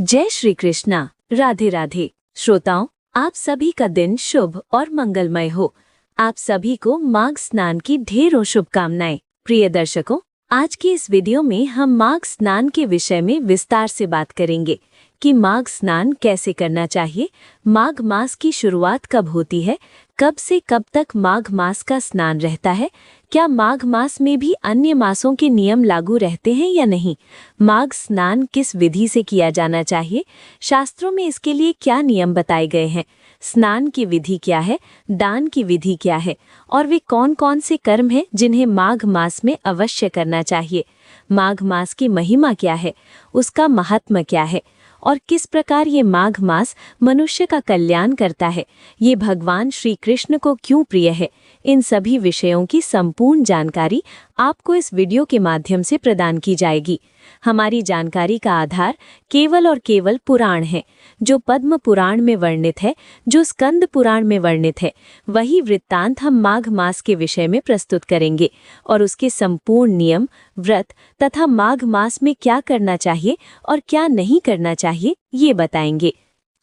जय श्री कृष्णा। राधे राधे। श्रोताओं, आप सभी का दिन शुभ और मंगलमय हो। आप सभी को माघ स्नान की ढेरों शुभकामनाएं। प्रिय दर्शकों, आज की इस वीडियो में हम माघ स्नान के विषय में विस्तार से बात करेंगे कि माघ स्नान कैसे करना चाहिए, माघ मास की शुरुआत कब होती है, कब से कब तक माघ मास का स्नान रहता है, क्या माघ मास में भी अन्य मासों के नियम लागू रहते हैं या नहीं, माघ स्नान किस विधि से किया जाना चाहिए, शास्त्रों में इसके लिए क्या नियम बताए गए हैं, स्नान की विधि क्या है, दान की विधि क्या है और वे कौन कौन से कर्म हैं जिन्हें माघ मास में अवश्य करना चाहिए, माघ मास की महिमा क्या है, उसका महात्म्य क्या है और किस प्रकार ये माघ मास मनुष्य का कल्याण करता है, ये भगवान श्री कृष्ण को क्यों प्रिय है, इन सभी विषयों की संपूर्ण जानकारी आपको इस वीडियो के माध्यम से प्रदान की जाएगी। हमारी जानकारी का आधार केवल और केवल पुराण है। जो पद्म पुराण में वर्णित है, जो स्कंद पुराण में वर्णित है, वही वृत्तांत हम माघ मास के विषय में प्रस्तुत करेंगे और उसके संपूर्ण नियम, व्रत तथा माघ मास में क्या करना चाहिए और क्या नहीं करना चाहिए ये बताएंगे।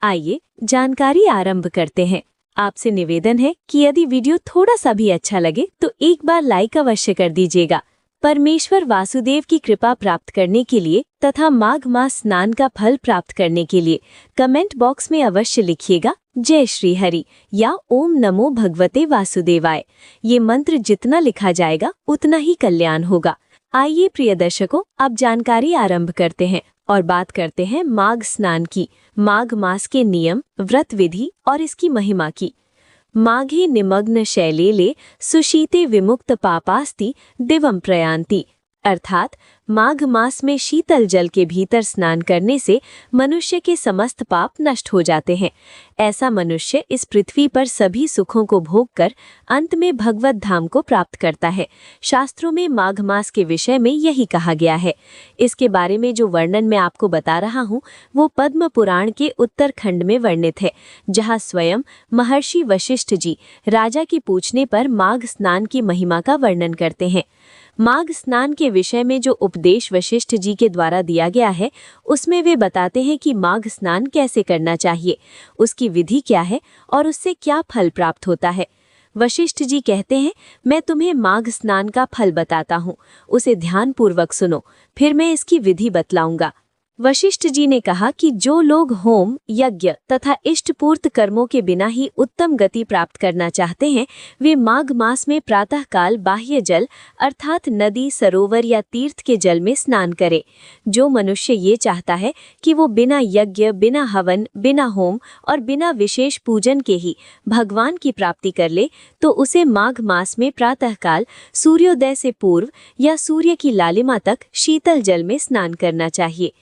आइए जानकारी आरंभ करते हैं। आपसे निवेदन है कि यदि वीडियो थोड़ा सा भी अच्छा लगे तो एक बार लाइक अवश्य कर दीजिएगा। परमेश्वर वासुदेव की कृपा प्राप्त करने के लिए तथा माघ मास स्नान का फल प्राप्त करने के लिए कमेंट बॉक्स में अवश्य लिखिएगा जय श्री हरि या ओम नमो भगवते वासुदेवाय। ये मंत्र जितना लिखा जाएगा उतना ही कल्याण होगा। आइए प्रिय दर्शकों, अब जानकारी आरंभ करते हैं और बात करते हैं माघ स्नान की, माघ मास के नियम, व्रत विधि और इसकी महिमा की। माघे निमग्न शैलेले सुशीते विमुक्त पापास्ति दिवम प्रयान्ति, अर्थात माघ मास में शीतल जल के भीतर स्नान करने से मनुष्य के समस्त पाप नष्ट हो जाते हैं। ऐसा मनुष्य इस पृथ्वी पर सभी सुखों को भोगकर अंत में भगवत धाम को प्राप्त करता है। शास्त्रों में माघ मास के विषय में यही कहा गया है। इसके बारे में जो वर्णन मैं आपको बता रहा हूँ वो पद्म पुराण के उत्तरखंड में वर्णित है, जहाँ स्वयं महर्षि वशिष्ठ जी राजा की पूछने पर माघ स्नान की महिमा का वर्णन करते हैं। माघ स्नान के विषय में जो उपदेश वशिष्ठ जी के द्वारा दिया गया है उसमें वे बताते हैं कि माघ स्नान कैसे करना चाहिए, उसकी विधि क्या है और उससे क्या फल प्राप्त होता है। वशिष्ठ जी कहते हैं, मैं तुम्हें माघ स्नान का फल बताता हूँ, उसे ध्यानपूर्वक सुनो, फिर मैं इसकी विधि बतलाऊंगा। वशिष्ठ जी ने कहा कि जो लोग होम, यज्ञ तथा इष्टपूर्त कर्मों के बिना ही उत्तम गति प्राप्त करना चाहते हैं, वे माघ मास में प्रातःकाल बाह्य जल अर्थात नदी, सरोवर या तीर्थ के जल में स्नान करे। जो मनुष्य ये चाहता है कि वो बिना यज्ञ, बिना हवन, बिना होम और बिना विशेष पूजन के ही भगवान की प्राप्ति कर ले, तो उसे माघ मास में प्रातःकाल सूर्योदय से पूर्व या सूर्य की लालिमा तक शीतल जल में स्नान करना चाहिए।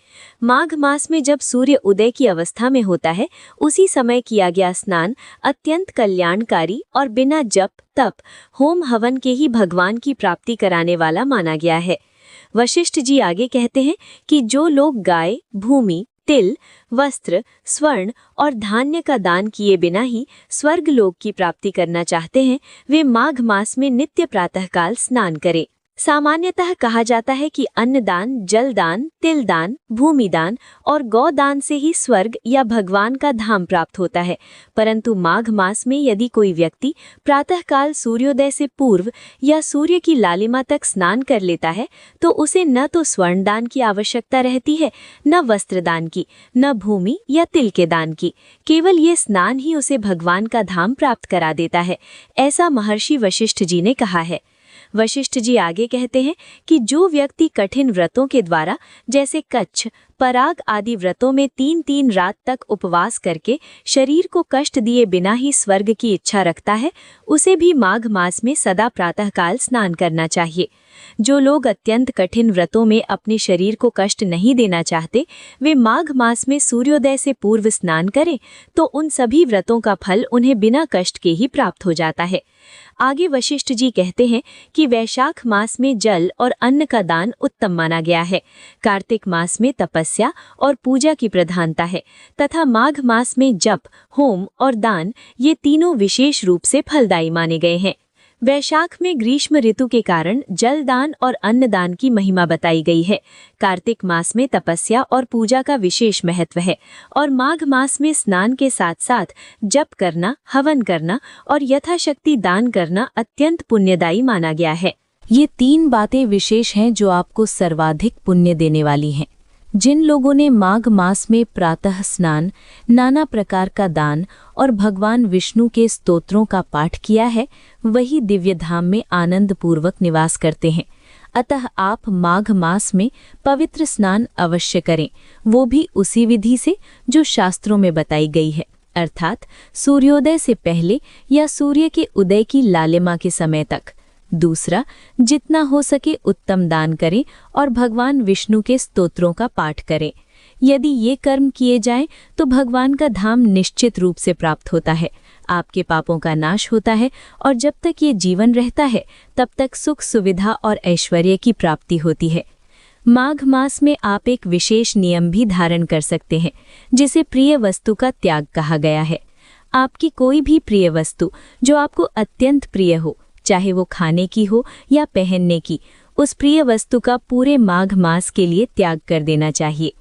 माघ मास में जब सूर्य उदय की अवस्था में होता है, उसी समय किया गया स्नान अत्यंत कल्याणकारी और बिना जप, तप, होम हवन के ही भगवान की प्राप्ति कराने वाला माना गया है। वशिष्ठ जी आगे कहते हैं कि जो लोग गाय, भूमि, तिल, वस्त्र, स्वर्ण और धान्य का दान किए बिना ही स्वर्ग लोक की प्राप्ति करना चाहते हैं, वे माघ मास में नित्य प्रातःकाल स्नान करें। सामान्यतः कहा जाता है कि अन्नदान, जलदान, तिलदान, भूमिदान और गौदान से ही स्वर्ग या भगवान का धाम प्राप्त होता है, परंतु माघ मास में यदि कोई व्यक्ति प्रातःकाल सूर्योदय से पूर्व या सूर्य की लालिमा तक स्नान कर लेता है तो उसे न तो स्वर्ण दान की आवश्यकता रहती है, न वस्त्रदान की, न भूमि या तिल के दान की। केवल ये स्नान ही उसे भगवान का धाम प्राप्त करा देता है, ऐसा महर्षि वशिष्ठ जी ने कहा है। वशिष्ठ जी आगे कहते हैं कि जो व्यक्ति कठिन व्रतों के द्वारा जैसे कच्छ, पराग आदि व्रतों में 3-3 रात तक उपवास करके शरीर को कष्ट दिए बिना ही स्वर्ग की इच्छा रखता है, उसे भी माघ मास में सदा प्रातःकाल स्नान करना चाहिए। जो लोग अत्यंत कठिन व्रतों में अपने शरीर को कष्ट नहीं देना चाहते, वे माघ मास में सूर्योदय से पूर्व स्नान करें तो उन सभी व्रतों का फल उन्हें बिना कष्ट के ही प्राप्त हो जाता है। आगे वशिष्ठ जी कहते हैं कि वैशाख मास में जल और अन्न का दान उत्तम माना गया है, कार्तिक मास में तपस्या और पूजा की प्रधानता है तथा माघ मास में जप, होम और दान ये तीनों विशेष रूप से फलदायी माने गए हैं। वैशाख में ग्रीष्म ऋतु के कारण जलदान और अन्नदान की महिमा बताई गई है। कार्तिक मास में तपस्या और पूजा का विशेष महत्व है और माघ मास में स्नान के साथ साथ जप करना, हवन करना और यथाशक्ति दान करना अत्यंत पुण्यदायी माना गया है। ये 3 बातें विशेष हैं जो आपको सर्वाधिक पुण्य देने वाली हैं। जिन लोगों ने माघ मास में प्रातः स्नान, नाना प्रकार का दान और भगवान विष्णु के स्तोत्रों का पाठ किया है, वही दिव्य धाम में आनंद पूर्वक निवास करते हैं। अतः आप माघ मास में पवित्र स्नान अवश्य करें, वो भी उसी विधि से जो शास्त्रों में बताई गई है, अर्थात सूर्योदय से पहले या सूर्य के उदय की लालिमा के समय तक। दूसरा, जितना हो सके उत्तम दान करें और भगवान विष्णु के स्तोत्रों का पाठ करें। यदि ये कर्म किए जाएं तो भगवान का धाम निश्चित रूप से प्राप्त होता है, आपके पापों का नाश होता है और जब तक ये जीवन रहता है तब तक सुख, सुविधा और ऐश्वर्य की प्राप्ति होती है। माघ मास में आप एक विशेष नियम भी धारण कर सकते हैं, जिसे प्रिय वस्तु का त्याग कहा गया है। आपकी कोई भी प्रिय वस्तु जो आपको अत्यंत प्रिय हो, चाहे वो खाने की हो या पहनने की, उस प्रिय वस्तु का पूरे माघ मास के लिए त्याग कर देना चाहिए।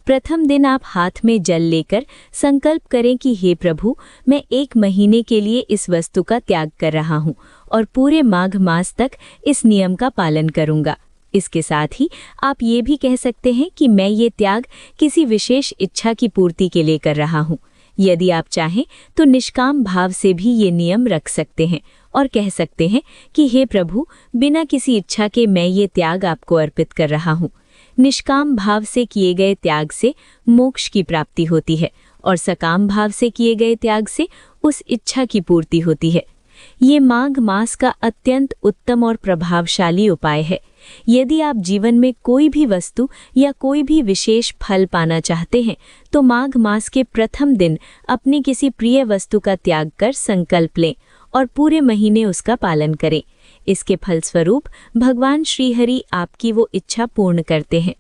प्रथम दिन आप हाथ में जल लेकर संकल्प करें कि हे प्रभु, मैं 1 महीने के लिए इस वस्तु का त्याग कर रहा हूँ और पूरे माघ मास तक इस नियम का पालन करूँगा। इसके साथ ही आप ये भी कह सकते हैं कि मैं ये त्याग किसी विशेष इच्छा की पूर्ति के लिए कर रहा हूँ। यदि आप चाहें तो निष्काम भाव से भी ये नियम रख सकते हैं और कह सकते हैं कि हे प्रभु, बिना किसी इच्छा के मैं ये त्याग आपको अर्पित कर रहा हूँ। निष्काम भाव से किए गए त्याग से मोक्ष की प्राप्ति होती है और सकाम भाव से किए गए त्याग से उस इच्छा की पूर्ति होती है। ये माघ मास का अत्यंत उत्तम और प्रभावशाली उपाय है। यदि आप जीवन में कोई भी वस्तु या कोई भी विशेष फल पाना चाहते हैं तो माघ मास के प्रथम दिन अपनी किसी प्रिय वस्तु का त्याग कर संकल्प लें और पूरे महीने उसका पालन करें। इसके फलस्वरूप भगवान श्रीहरि आपकी वो इच्छा पूर्ण करते हैं।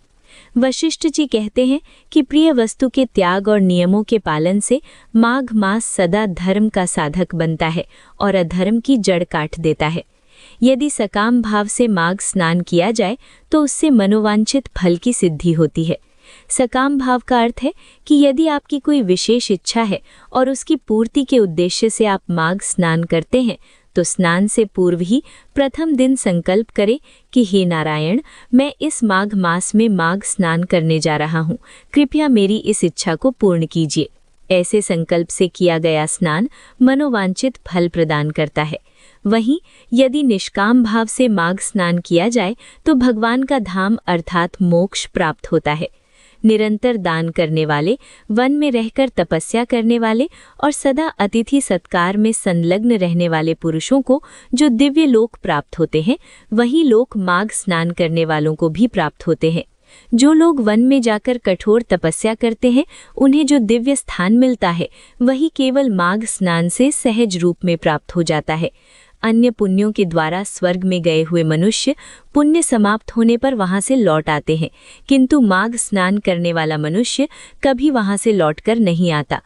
वशिष्ठ जी कहते हैं कि प्रिय वस्तु के त्याग और नियमों के पालन से माघ मास सदा धर्म का साधक बनता है और अधर्म की जड़ काट देता है। यदि सकाम भाव से माघ स्नान किया जाए तो उससे मनोवांछित फल की सिद्धि होती है। सकाम भाव का अर्थ है कि यदि आपकी कोई विशेष इच्छा है और उसकी पूर्ति के उद्देश्य से आप माघ स्नान करते हैं तो स्नान से पूर्व ही प्रथम दिन संकल्प करें कि हे नारायण, मैं इस माघ मास में माघ स्नान करने जा रहा हूँ, कृपया मेरी इस इच्छा को पूर्ण कीजिए। ऐसे संकल्प से किया गया स्नान मनोवांछित फल प्रदान करता है। वहीं यदि निष्काम भाव से माघ स्नान किया जाए तो भगवान का धाम अर्थात मोक्ष प्राप्त होता है। निरंतर दान करने वाले, वन में रहकर तपस्या करने वाले और सदा अतिथि सत्कार में संलग्न रहने वाले पुरुषों को जो दिव्य लोक प्राप्त होते हैं, वही लोक माघ स्नान करने वालों को भी प्राप्त होते हैं। जो लोग वन में जाकर कठोर तपस्या करते हैं, उन्हें जो दिव्य स्थान मिलता है, वही केवल माघ स्नान से सहज रूप में प्राप्त हो जाता है। अन्य पुण्यों के द्वारा स्वर्ग में गए हुए मनुष्य पुण्य समाप्त होने पर वहां से लौट आते हैं, किंतु माघ स्नान करने वाला मनुष्य कभी वहां से लौटकर नहीं आता।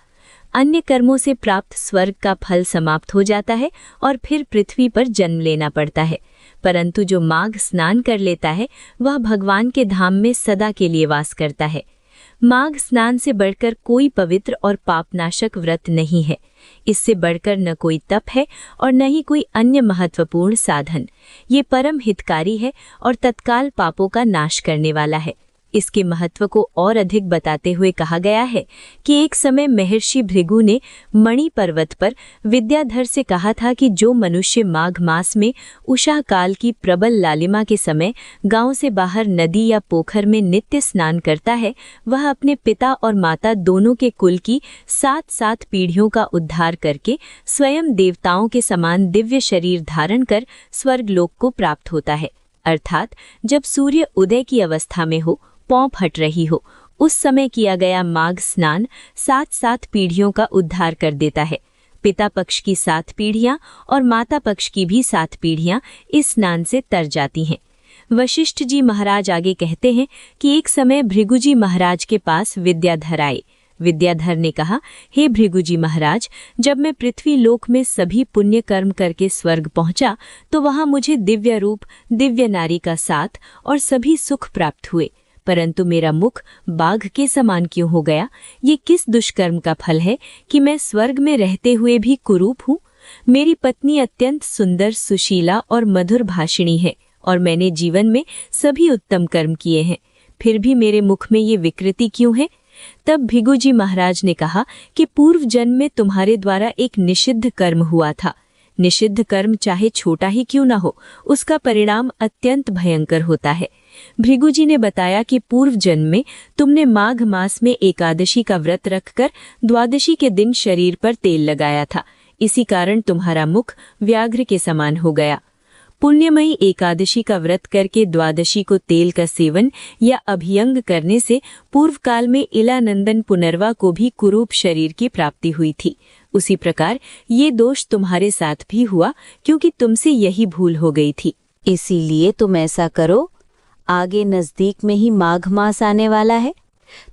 अन्य कर्मों से प्राप्त स्वर्ग का फल समाप्त हो जाता है और फिर पृथ्वी पर जन्म लेना पड़ता है, परंतु जो माघ स्नान कर लेता है वह भगवान के धाम में सदा के लिए वास करता है। माघ स्नान से बढ़कर कोई पवित्र और पापनाशक व्रत नहीं है। इससे बढ़कर न कोई तप है और न ही कोई अन्य महत्वपूर्ण साधन। ये परम हितकारी है और तत्काल पापों का नाश करने वाला है। इसके महत्व को और अधिक बताते हुए कहा गया है कि एक समय महर्षि भृगु ने मणि पर्वत पर विद्याधर से कहा था कि जो मनुष्य माघ मास में उषा काल की प्रबल लालिमा के समय गांव से बाहर नदी या पोखर में नित्य स्नान करता है, वह अपने पिता और माता दोनों के कुल की 7-7 पीढ़ियों का उद्धार करके स्वयं देवताओं के समान दिव्य शरीर धारण कर स्वर्गलोक को प्राप्त होता है। अर्थात जब सूर्य उदय की अवस्था में हो, पौंप हट रही हो, उस समय किया गया माघ स्नान 7-7 पीढ़ियों का उद्धार कर देता है। पिता पक्ष की 7 पीढ़ियां और माता पक्ष की भी 7 पीढ़ियां इस स्नान से तर जाती हैं। वशिष्ठ जी महाराज आगे कहते हैं कि एक समय भृगु जी महाराज के पास विद्याधर आए। विद्याधर ने कहा, हे भृगुजी महाराज, जब मैं पृथ्वी लोक में सभी पुण्य कर्म करके स्वर्ग पहुंचा तो वहां मुझे दिव्य रूप, दिव्य नारी का साथ और सभी सुख प्राप्त हुए, परंतु मेरा मुख बाघ के समान क्यों हो गया? ये किस दुष्कर्म का फल है कि मैं स्वर्ग में रहते हुए भी कुरूप हूँ? मेरी पत्नी अत्यंत सुंदर, सुशीला और मधुर भाषिणी है और मैंने जीवन में सभी उत्तम कर्म किए हैं, फिर भी मेरे मुख में ये विकृति क्यों है? तब भृगुजी महाराज ने कहा कि पूर्व जन्म में तुम्हारे द्वारा एक निषिद्ध कर्म हुआ था। निषिद्ध कर्म चाहे छोटा ही क्यों न हो, उसका परिणाम अत्यंत भयंकर होता है। भृगुजी ने बताया कि पूर्व जन्म में तुमने माघ मास में एकादशी का व्रत रखकर द्वादशी के दिन शरीर पर तेल लगाया था, इसी कारण तुम्हारा मुख व्याघ्र के समान हो गया। पुण्यमयी एकादशी का व्रत करके द्वादशी को तेल का सेवन या अभियंग करने से पूर्व काल में इलानंदन पुनर्वा को भी कुरूप शरीर की प्राप्ति हुई थी। उसी प्रकार ये दोष तुम्हारे साथ भी हुआ, क्योंकि तुमसे यही भूल हो गई थी। इसीलिए तुम ऐसा करो, आगे नजदीक में ही माघ मास आने वाला है।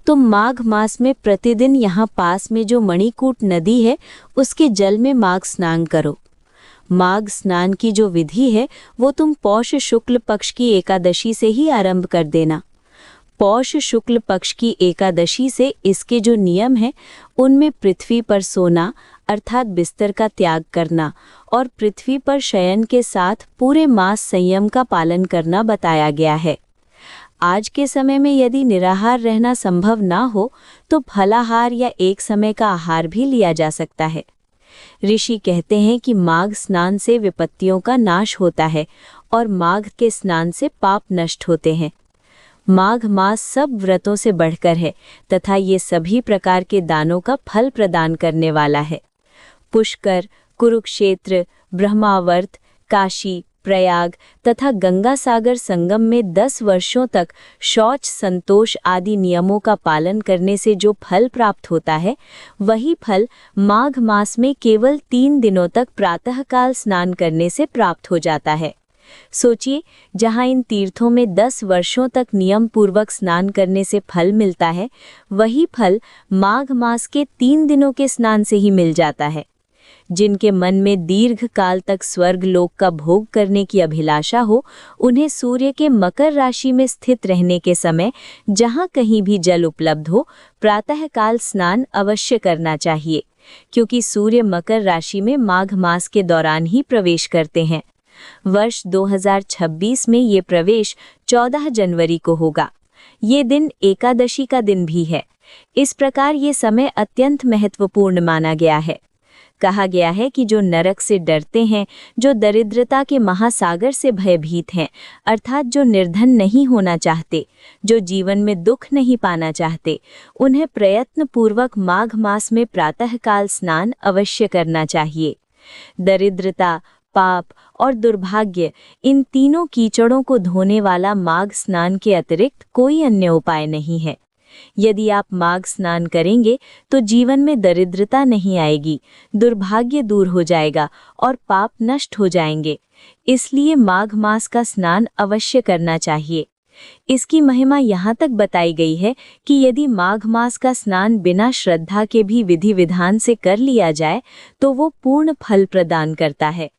तुम माघ मास में प्रतिदिन यहाँ पास में जो मणिकूट नदी है उसके जल में माघ स्नान करो। माघ स्नान की जो विधि है वो तुम पौष शुक्ल पक्ष की एकादशी से ही आरंभ कर देना। पौष शुक्ल पक्ष की एकादशी से इसके जो नियम हैं उनमें पृथ्वी पर सोना अर्थात बिस्तर का त्याग करना और पृथ्वी पर शयन के साथ पूरे मास संयम का पालन करना बताया गया है। आज के समय में यदि निराहार रहना संभव ना हो तो फलाहार या एक समय का आहार भी लिया जा सकता है। ऋषि कहते हैं कि माघ स्नान से विपत्तियों का नाश होता है और माघ के स्नान से पाप नष्ट होते हैं। माघ मास सब व्रतों से बढ़कर है तथा ये सभी प्रकार के दानों का फल प्रदान करने वाला है। पुष्कर, कुरुक्षेत्र, ब्रह्मावर्त, काशी, प्रयाग तथा गंगा सागर संगम में 10 वर्षों तक शौच, संतोष आदि नियमों का पालन करने से जो फल प्राप्त होता है वही फल माघ मास में केवल 3 दिनों तक प्रातःकाल स्नान करने से प्राप्त हो जाता है। सोचिए, जहाँ इन तीर्थों में 10 वर्षों तक नियम पूर्वक स्नान करने से फल मिलता है, वही फल माघ मास के 3 दिनों के स्नान से ही मिल जाता है। जिनके मन में दीर्घ काल तक स्वर्ग लोक का भोग करने की अभिलाषा हो, उन्हें सूर्य के मकर राशि में स्थित रहने के समय जहाँ कहीं भी जल उपलब्ध हो, प्रातःकाल स्नान अवश्य करना चाहिए, क्योंकि सूर्य मकर राशि में माघ मास के दौरान ही प्रवेश करते हैं। वर्ष 2026 में ये प्रवेश 14 जनवरी को होगा। ये दिन एकादशी का दिन भी है। इस प्रकार ये समय अत्यंत महत्वपूर्ण माना गया है। कहा गया है कि जो नरक से डरते हैं, जो दरिद्रता के महासागर से भयभीत हैं, अर्थात जो निर्धन नहीं होना चाहते, जो जीवन में दुख नहीं पाना चाहते, उन्हें प्रयत्न पूर्वक माघ मास में प्रातःकाल स्नान अवश्य करना चाहिए। दरिद्रता, पाप और दुर्भाग्य, इन तीनों कीचड़ों को धोने वाला माघ स्नान के अतिरिक्त कोई अन्य उपाय नहीं है। यदि आप माघ स्नान करेंगे तो जीवन में दरिद्रता नहीं आएगी, दुर्भाग्य दूर हो जाएगा और पाप नष्ट हो जाएंगे। इसलिए माघ मास का स्नान अवश्य करना चाहिए। इसकी महिमा यहाँ तक बताई गई है कि यदि माघ मास का स्नान बिना श्रद्धा के भी विधि विधान से कर लिया जाए तो वो पूर्ण फल प्रदान करता है।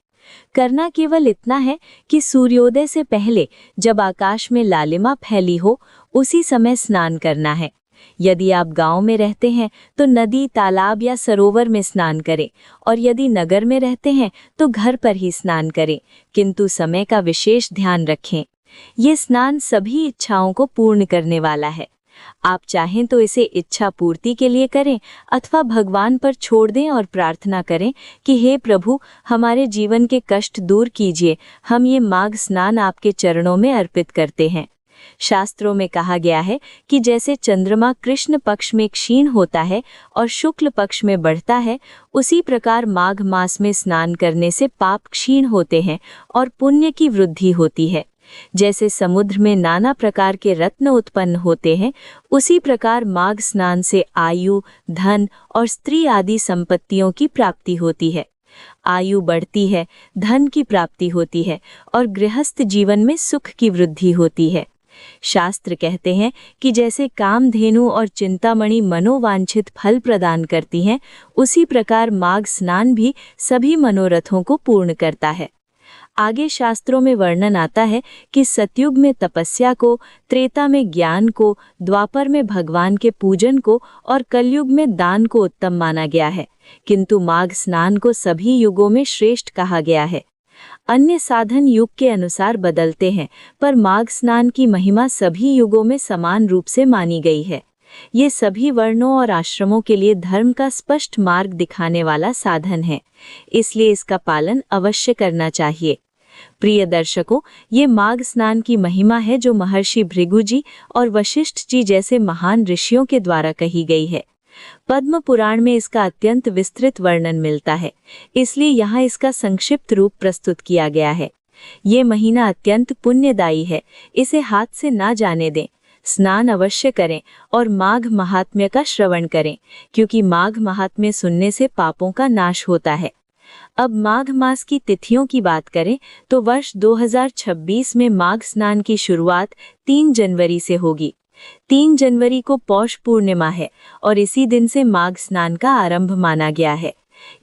करना केवल इतना है कि सूर्योदय से पहले जब आकाश में लालिमा फैली हो, उसी समय स्नान करना है। यदि आप गांव में रहते हैं तो नदी, तालाब या सरोवर में स्नान करें, और यदि नगर में रहते हैं तो घर पर ही स्नान करें, किंतु समय का विशेष ध्यान रखें। ये स्नान सभी इच्छाओं को पूर्ण करने वाला है। आप चाहें तो इसे इच्छा पूर्ति के लिए करें अथवा भगवान पर छोड़ दें और प्रार्थना करें कि हे प्रभु, हमारे जीवन के कष्ट दूर कीजिए, हम ये माघ स्नान आपके चरणों में अर्पित करते हैं। शास्त्रों में कहा गया है कि जैसे चंद्रमा कृष्ण पक्ष में क्षीण होता है और शुक्ल पक्ष में बढ़ता है, उसी प्रकार माघ मास में स्नान करने से पाप क्षीण होते हैं और पुण्य की वृद्धि होती है। जैसे समुद्र में नाना प्रकार के रत्न उत्पन्न होते हैं, उसी प्रकार माघ स्नान से आयु, धन और स्त्री आदि संपत्तियों की प्राप्ति होती है। आयु बढ़ती है, धन की प्राप्ति होती है और गृहस्थ जीवन में सुख की वृद्धि होती है। शास्त्र कहते हैं कि जैसे कामधेनु और चिंतामणि मनोवांछित फल प्रदान करती हैं, उसी प्रकार माघ स्नान भी सभी मनोरथों को पूर्ण करता है। आगे शास्त्रों में वर्णन आता है कि सतयुग में तपस्या को, त्रेता में ज्ञान को, द्वापर में भगवान के पूजन को और कलयुग में दान को उत्तम माना गया है, किंतु माघ स्नान को सभी युगों में श्रेष्ठ कहा गया है। अन्य साधन युग के अनुसार बदलते हैं, पर माघ स्नान की महिमा सभी युगों में समान रूप से मानी गई है। ये सभी वर्णों और आश्रमों के लिए धर्म का स्पष्ट मार्ग दिखाने वाला साधन है, इसलिए इसका पालन अवश्य करना चाहिए। प्रिय दर्शकों, ये माघ स्नान की महिमा है जो महर्षि भृगु जी और वशिष्ठ जी जैसे महान ऋषियों के द्वारा कही गई है। पद्म पुराण में इसका अत्यंत विस्तृत वर्णन मिलता है, इसलिए यहाँ इसका संक्षिप्त रूप प्रस्तुत किया गया है। ये महीना अत्यंत पुण्यदायी है, इसे हाथ से ना जाने दें। स्नान अवश्य करें और माघ महात्म्य का श्रवण करें, क्योंकि माघ महात्म्य सुनने से पापों का नाश होता है। अब माघ मास की तिथियों की बात करें तो वर्ष 2026 में माघ स्नान की शुरुआत 3 जनवरी से होगी। 3 जनवरी को पौष पूर्णिमा है और इसी दिन से माघ स्नान का आरंभ माना गया है।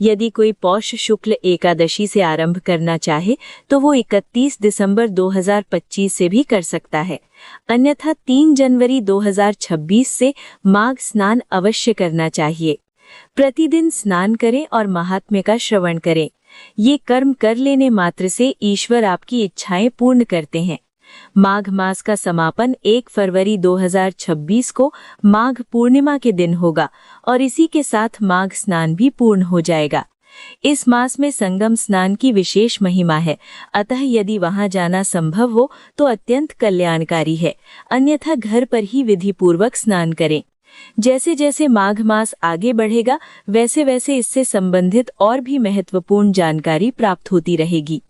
यदि कोई पौष शुक्ल एकादशी से आरंभ करना चाहे तो वो 31 दिसंबर 2025 से भी कर सकता है, अन्यथा 3 जनवरी 2026 से माघ स्नान अवश्य करना चाहिए। प्रतिदिन स्नान करें और महात्म्य का श्रवण करें। ये कर्म कर लेने मात्र से ईश्वर आपकी इच्छाएं पूर्ण करते हैं। माघ मास का समापन 1 फरवरी 2026 को माघ पूर्णिमा के दिन होगा और इसी के साथ माघ स्नान भी पूर्ण हो जाएगा। इस मास में संगम स्नान की विशेष महिमा है, अतः यदि वहां जाना संभव हो तो अत्यंत कल्याणकारी है, अन्यथा घर पर ही विधि पूर्वक स्नान करें। जैसे जैसे माघ मास आगे बढ़ेगा, वैसे वैसे इससे संबंधित और भी महत्वपूर्ण जानकारी प्राप्त होती रहेगी।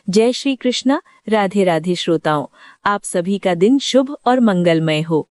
जय श्री कृष्णा। राधे राधे श्रोताओं, आप सभी का दिन शुभ और मंगलमय हो।